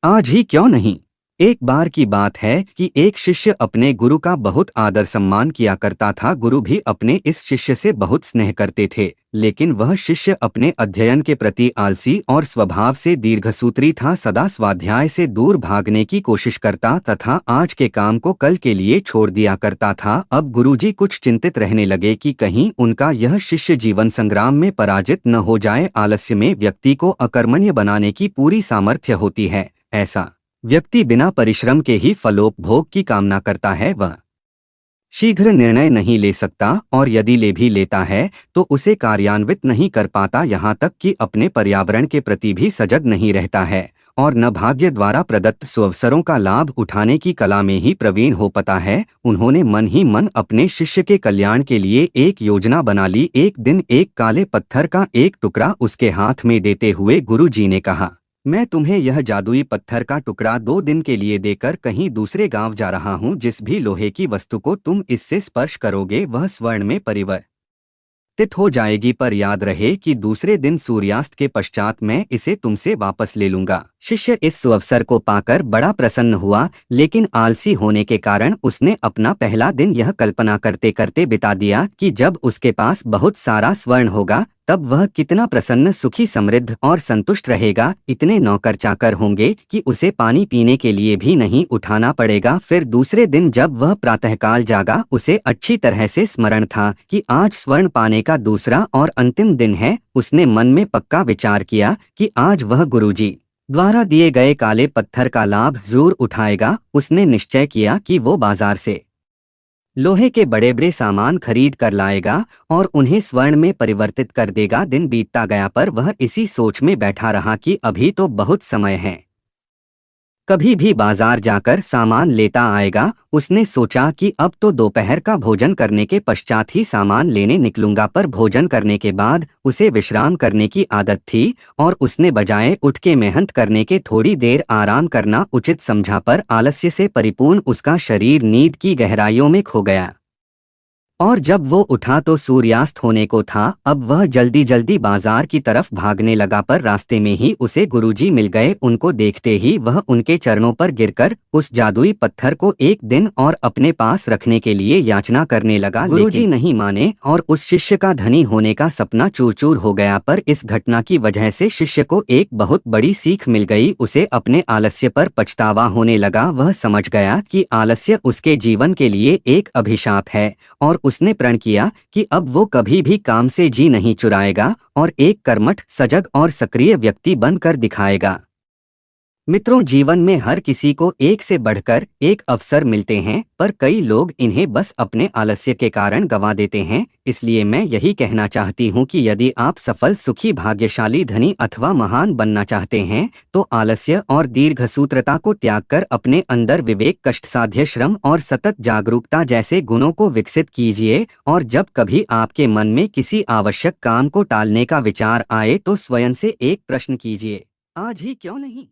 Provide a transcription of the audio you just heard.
आज ही क्यों नहीं। एक बार की बात है कि एक शिष्य अपने गुरु का बहुत आदर सम्मान किया करता था। गुरु भी अपने इस शिष्य से बहुत स्नेह करते थे, लेकिन वह शिष्य अपने अध्ययन के प्रति आलसी और स्वभाव से दीर्घसूत्री था। सदा स्वाध्याय से दूर भागने की कोशिश करता तथा आज के काम को कल के लिए छोड़ दिया करता था। अब गुरुजी कुछ चिंतित रहने लगे कि कहीं उनका यह शिष्य जीवन संग्राम में पराजित न हो जाए। आलस्य में व्यक्ति को अकर्मण्य बनाने की पूरी सामर्थ्य होती है। ऐसा व्यक्ति बिना परिश्रम के ही फलोपभोग की कामना करता है। वह शीघ्र निर्णय नहीं ले सकता और यदि ले भी लेता है तो उसे कार्यान्वित नहीं कर पाता। यहाँ तक कि अपने पर्यावरण के प्रति भी सजग नहीं रहता है और न भाग्य द्वारा प्रदत्त सुअवसरों का लाभ उठाने की कला में ही प्रवीण हो पाता है। उन्होंने मन ही मन अपने शिष्य के कल्याण के लिए एक योजना बना ली। एक दिन एक काले पत्थर का एक टुकड़ा उसके हाथ में देते हुए गुरु जी ने कहा, मैं तुम्हें यह जादुई पत्थर का टुकड़ा 2 दिन के लिए देकर कहीं दूसरे गांव जा रहा हूं। जिस भी लोहे की वस्तु को तुम इससे स्पर्श करोगे वह स्वर्ण में परिवर्तित हो जाएगी, पर याद रहे कि दूसरे दिन सूर्यास्त के पश्चात मैं इसे तुमसे वापस ले लूंगा। शिष्य इस सुअवसर को पाकर बड़ा प्रसन्न हुआ, लेकिन आलसी होने के कारण उसने अपना पहला दिन यह कल्पना करते करते बिता दिया कि जब उसके पास बहुत सारा स्वर्ण होगा तब वह कितना प्रसन्न, सुखी, समृद्ध और संतुष्ट रहेगा। इतने नौकर चाकर होंगे कि उसे पानी पीने के लिए भी नहीं उठाना पड़ेगा। फिर दूसरे दिन जब वह प्रातःकाल जागा, उसे अच्छी तरह से स्मरण था कि आज स्वर्ण पाने का दूसरा और अंतिम दिन है। उसने मन में पक्का विचार किया कि आज वह गुरुजी द्वारा दिए गए काले पत्थर का लाभ जरूर उठाएगा। उसने निश्चय किया कि वो बाजार से लोहे के बड़े बड़े सामान खरीद कर लाएगा और उन्हें स्वर्ण में परिवर्तित कर देगा। दिन बीतता गया पर वह इसी सोच में बैठा रहा कि अभी तो बहुत समय है, कभी भी बाजार जाकर सामान लेता आएगा। उसने सोचा कि अब तो दोपहर का भोजन करने के पश्चात ही सामान लेने निकलूंगा, पर भोजन करने के बाद उसे विश्राम करने की आदत थी और उसने बजाय उठ के मेहनत करने के थोड़ी देर आराम करना उचित समझा, पर आलस्य से परिपूर्ण उसका शरीर नींद की गहराइयों में खो गया और जब वो उठा तो सूर्यास्त होने को था। अब वह जल्दी जल्दी बाजार की तरफ भागने लगा, पर रास्ते में ही उसे गुरुजी मिल गए। उनको देखते ही वह उनके चरणों पर गिरकर उस जादुई पत्थर को एक दिन और अपने पास रखने के लिए याचना करने लगा। गुरुजी नहीं माने और उस शिष्य का धनी होने का सपना चूर चूर हो गया। पर इस घटना की वजह से शिष्य को एक बहुत बड़ी सीख मिल गई। उसे अपने आलस्य पर पछतावा होने लगा। वह समझ गया कि आलस्य उसके जीवन के लिए एक अभिशाप है और उसने प्रण किया कि अब वो कभी भी काम से जी नहीं चुराएगा और एक कर्मठ, सजग और सक्रिय व्यक्ति बनकर दिखाएगा। मित्रों, जीवन में हर किसी को एक से बढ़कर एक अवसर मिलते हैं, पर कई लोग इन्हें बस अपने आलस्य के कारण गंवा देते हैं। इसलिए मैं यही कहना चाहती हूँ कि यदि आप सफल, सुखी, भाग्यशाली, धनी अथवा महान बनना चाहते हैं तो आलस्य और दीर्घसूत्रता को त्याग कर अपने अंदर विवेक, कष्टसाध्य श्रम और सतत जागरूकता जैसे गुणों को विकसित कीजिए। और जब कभी आपके मन में किसी आवश्यक काम को टालने का विचार आए तो स्वयं से एक प्रश्न कीजिए, आज ही क्यों नहीं।